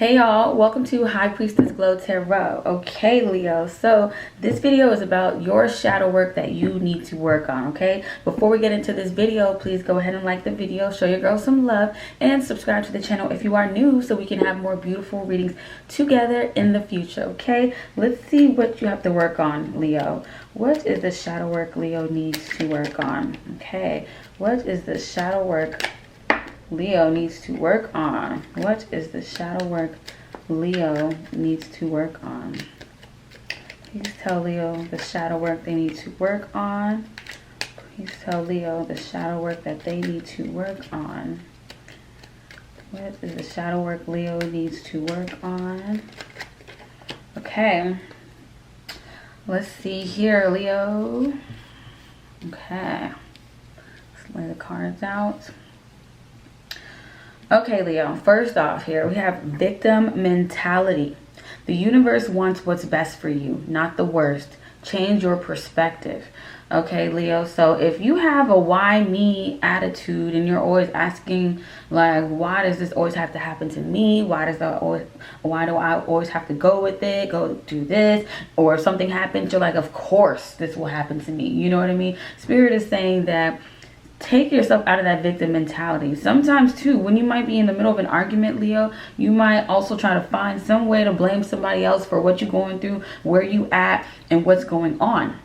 Hey y'all, welcome to HighPriestessGlowTarot. Okay, Leo, so this video is about your shadow work that you need to work on, okay? Before we get into this video, please go ahead and like the video, show your girl some love, and subscribe to the channel if you are new so we can have more beautiful readings together in the future, okay? Let's see what you have to work on, Leo. What is the shadow work Leo needs to work on? Okay, what is the shadow work Leo needs to work on? What is the shadow work Leo needs to work on? Please tell Leo the shadow work they need to work on. Please tell Leo the shadow work that they need to work on. What is the shadow work Leo needs to work on? Okay. Let's see here, Leo. Okay. Let's lay the cards out. Okay, Leo, first off here, we have victim mentality. The universe wants what's best for you, not the worst. Change your perspective. Okay, Leo, so if you have a why me attitude and you're always asking, like, why does this always have to happen to me? Why do I always have to go with it, go do this? Or if something happens, you're like, of course this will happen to me. You know what I mean? Spirit is saying that take yourself out of that victim mentality. Sometimes too, when you might be in the middle of an argument, Leo, you might also try to find some way to blame somebody else for what you're going through, where you at, and what's going on.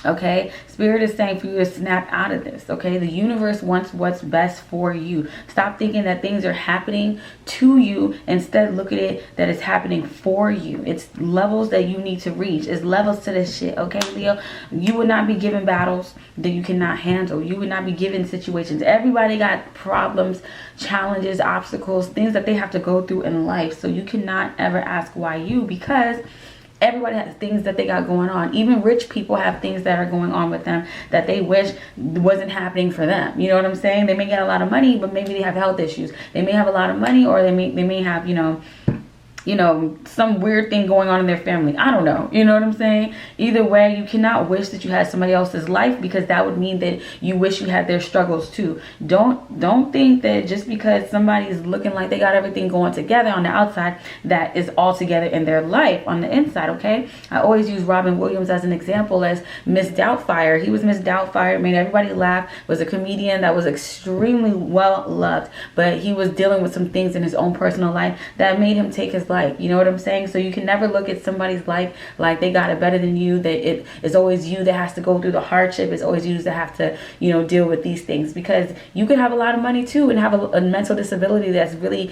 Okay, Spirit is saying for you to snap out of this. Okay, the universe wants what's best for you. Stop thinking that things are happening to you. Instead, look at it that it's happening for you. It's levels that you need to reach. It's levels to this shit. Okay, Leo, you would not be given battles that you cannot handle. You would not be given situations. Everybody got problems, challenges, obstacles, things that they have to go through in life. So you cannot ever ask why you, because everybody has things that they got going on. Even rich people have things that are going on with them that they wish wasn't happening for them. You know what I'm saying? They may get a lot of money, but maybe they have health issues. They may have a lot of money, or they may have, you know, some weird thing going on in their family. I don't know. You know what I'm saying? Either way, you cannot wish that you had somebody else's life, because that would mean that you wish you had their struggles too. Don't think that just because somebody's looking like they got everything going together on the outside, that is all together in their life on the inside, okay? I always use Robin Williams as an example as Miss Doubtfire. He was Miss Doubtfire, made everybody laugh, was a comedian that was extremely well loved, but he was dealing with some things in his own personal life that made him take his life. You know what I'm saying? So you can never look at somebody's life like they got it better than you, that it is always you that has to go through the hardship. It's always you that have to, deal with these things, because you could have a lot of money too and have a mental disability that's really,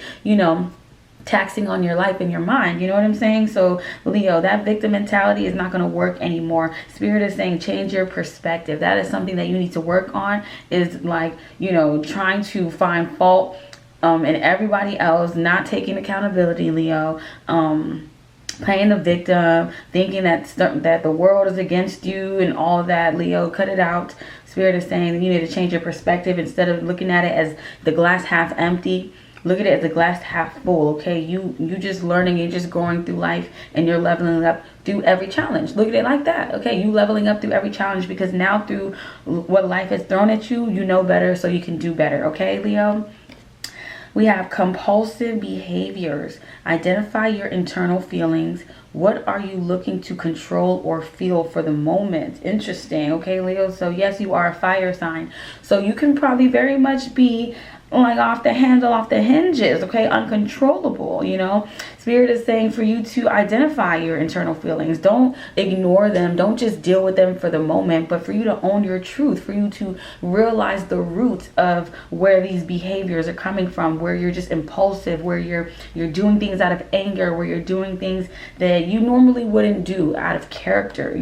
taxing on your life and your mind. You know what I'm saying? So Leo, that victim mentality is not going to work anymore. Spirit is saying change your perspective. That is something that you need to work on, is like, trying to find fault and everybody else, not taking accountability, Leo, playing the victim, thinking that the world is against you and all that. Leo, cut it out. Spirit is saying you need to change your perspective. Instead of looking at it as the glass half empty, look at it as the glass half full. Okay, you just learning, you're just going through life, and you're leveling up through every challenge. Look at it like that. Okay, you leveling up through every challenge, because now through what life has thrown at you, you know better, so you can do better. Okay, Leo. We have compulsive behaviors. Identify your internal feelings. What are you looking to control or feel for the moment? Interesting. Okay, Leo. So yes, you are a fire sign. So you can probably very much be like off the handle, off the hinges, okay, uncontrollable. Spirit is saying for you to identify your internal feelings. Don't ignore them. Don't just deal with them for the moment, but for you to own your truth, for you to realize the root of where these behaviors are coming from, where you're just impulsive, where you're doing things out of anger, where you're doing things that you normally wouldn't do out of character.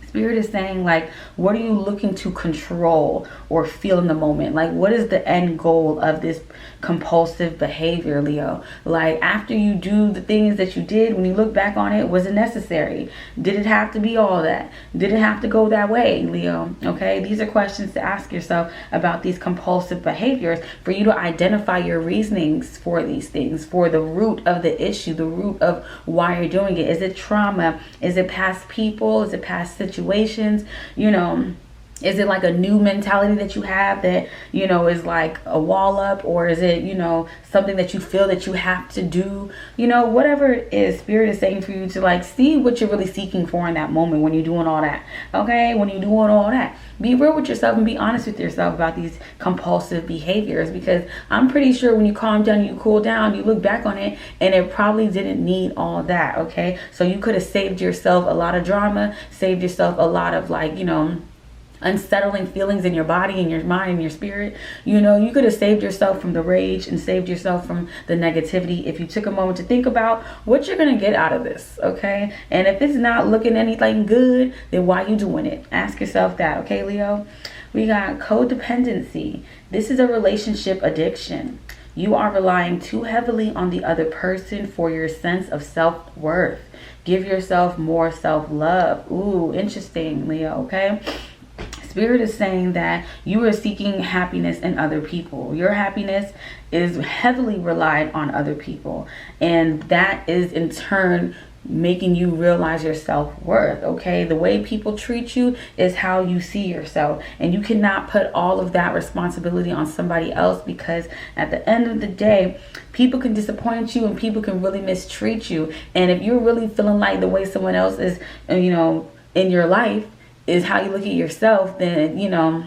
Spirit is saying, like, what are you looking to control or feel in the moment? Like, what is the end goal of this compulsive behavior, Leo? Like, after you do the things that you did, when you look back on it, was it necessary? Did it have to be all that? Did it have to go that way, Leo? Okay, these are questions to ask yourself about these compulsive behaviors, for you to identify your reasonings for these things, for the root of the issue, the root of why you're doing it. Is it trauma? Is it past people? Is it past situations? Is it like a new mentality that you have that, you know, is like a wall up? Or is it, you know, something that you feel that you have to do? You know, whatever it is, Spirit is saying for you to like see what you're really seeking for in that moment when you're doing all that. Okay, when you're doing all that, be real with yourself and be honest with yourself about these compulsive behaviors, because I'm pretty sure when you calm down, you cool down, you look back on it and it probably didn't need all that. Okay, so you could have saved yourself a lot of drama, saved yourself a lot of like, you know, unsettling feelings in your body and your mind and your spirit. You know, you could have saved yourself from the rage and saved yourself from the negativity if you took a moment to think about what you're going to get out of this. Okay, and if it's not looking anything good, then why you doing it? Ask yourself that. Okay, Leo. We got codependency. This is a relationship addiction. You are relying too heavily on the other person for your sense of self-worth. Give yourself more self-love. Ooh, interesting, Leo. Okay, Spirit is saying that you are seeking happiness in other people. Your happiness is heavily relied on other people, and that is in turn making you realize your self-worth. Okay, the way people treat you is how you see yourself, and you cannot put all of that responsibility on somebody else, because at the end of the day, people can disappoint you and people can really mistreat you. And if you're really feeling like the way someone else is, you know, in your life is how you look at yourself, then, you know,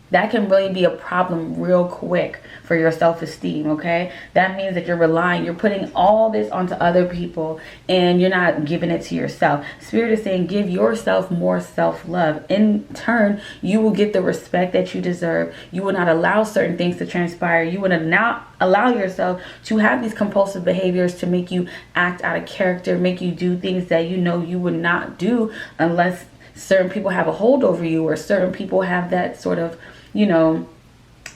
that can really be a problem real quick for your self-esteem. Okay, that means that you're putting all this onto other people and you're not giving it to yourself. Spirit is saying give yourself more self-love. In turn, you will get the respect that you deserve. You will not allow certain things to transpire. You will not allow yourself to have these compulsive behaviors to make you act out of character, make you do things that you know you would not do unless certain people have a hold over you, or certain people have that sort of, you know,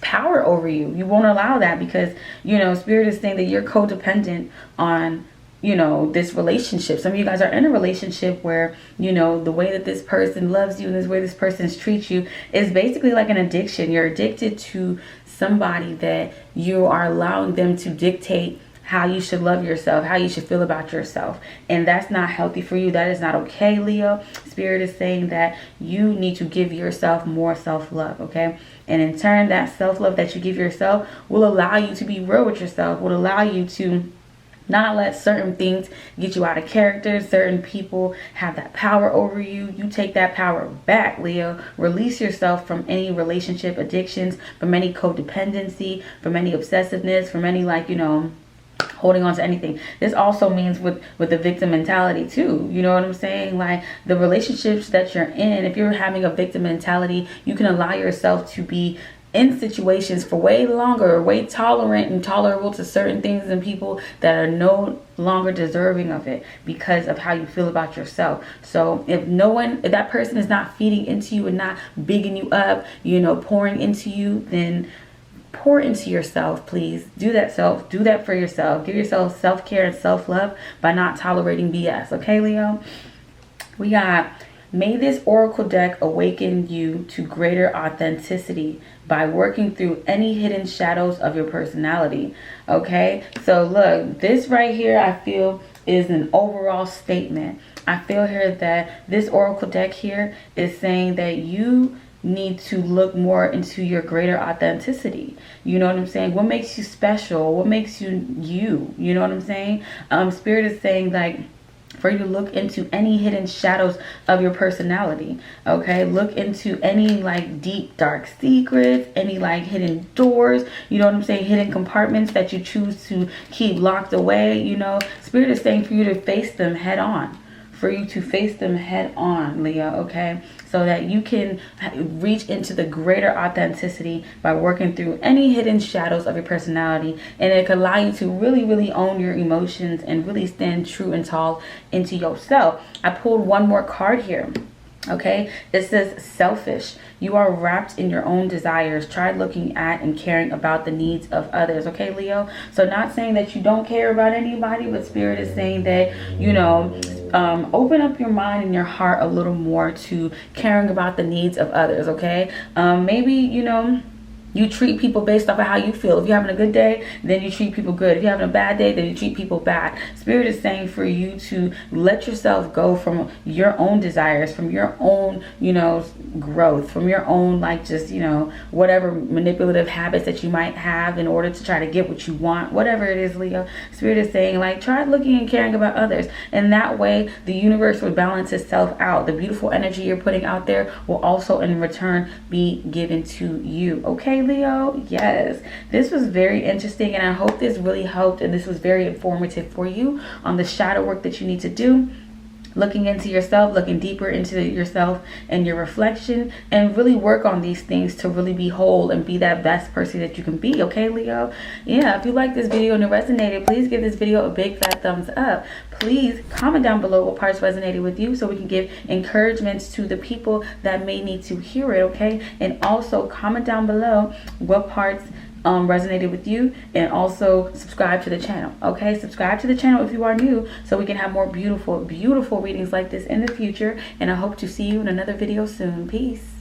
power over you. You won't allow that, because, you know, Spirit is saying that you're codependent on, you know, this relationship. Some of you guys are in a relationship where, you know, the way that this person loves you and the way this person treats you is basically like an addiction. You're addicted to somebody that you are allowing them to dictate how you should love yourself, how you should feel about yourself. And that's not healthy for you. That is not okay, Leo. Spirit is saying that you need to give yourself more self-love, okay? And in turn, that self-love that you give yourself will allow you to be real with yourself, will allow you to not let certain things get you out of character. Certain people have that power over you. You take that power back, Leo. Release yourself from any relationship addictions, from any codependency, from any obsessiveness, from any, like, you know, holding on to anything. This also means with the victim mentality too. You know what I'm saying? Like the relationships that you're in, if you're having a victim mentality, you can allow yourself to be in situations for way longer, way tolerant and tolerable to certain things and people that are no longer deserving of it because of how you feel about yourself. So if that person is not feeding into you and not bigging you up, you know, pouring into you, then pour into yourself, please. Do that for yourself. Give yourself self-care and self-love by not tolerating BS. Okay, Leo? We got, may this oracle deck awaken you to greater authenticity by working through any hidden shadows of your personality. Okay, so look, this right here I feel is an overall statement. I feel here that this oracle deck here is saying that you need to look more into your greater authenticity. You know what I'm saying? What makes you special? What makes you you? You know what I'm saying? Spirit is saying, like, for you to look into any hidden shadows of your personality. Okay, look into any like deep dark secrets, any like hidden doors, you know what I'm saying, hidden compartments that you choose to keep locked away. You know, Spirit is saying for you to face them head on. For you to face them head on, Leo, okay? So that you can reach into the greater authenticity by working through any hidden shadows of your personality. And it can allow you to really, really own your emotions and really stand true and tall into yourself. I pulled one more card here. Okay, it says selfish. You are wrapped in your own desires. Try looking at and caring about the needs of others. Okay, Leo. So not saying that you don't care about anybody, but Spirit is saying that, you know, open up your mind and your heart a little more to caring about the needs of others. Okay, maybe, you know, You treat people based off of how you feel. If you're having a good day, then you treat people good. If you're having a bad day, then you treat people bad. Spirit is saying for you to let yourself go from your own desires, from your own, growth, from your own, whatever manipulative habits that you might have in order to try to get what you want, whatever it is, Leo. Spirit is saying, try looking and caring about others. And that way, the universe would balance itself out. The beautiful energy you're putting out there will also in return be given to you. Okay, Leo? Yes. This was very interesting, and I hope this really helped, and this was very informative for you on the shadow work that you need to do. Looking into yourself, looking deeper into yourself and your reflection, and really work on these things to really be whole and be that best person that you can be. Okay, Leo? Yeah, if you like this video and it resonated, please give this video a big fat thumbs up. Please comment down below what parts resonated with you so we can give encouragements to the people that may need to hear it, okay? And also comment down below what parts resonated with you, and also subscribe to the channel. Okay, subscribe to the channel if you are new, so we can have more beautiful readings like this in the future. And I hope to see you in another video soon. Peace.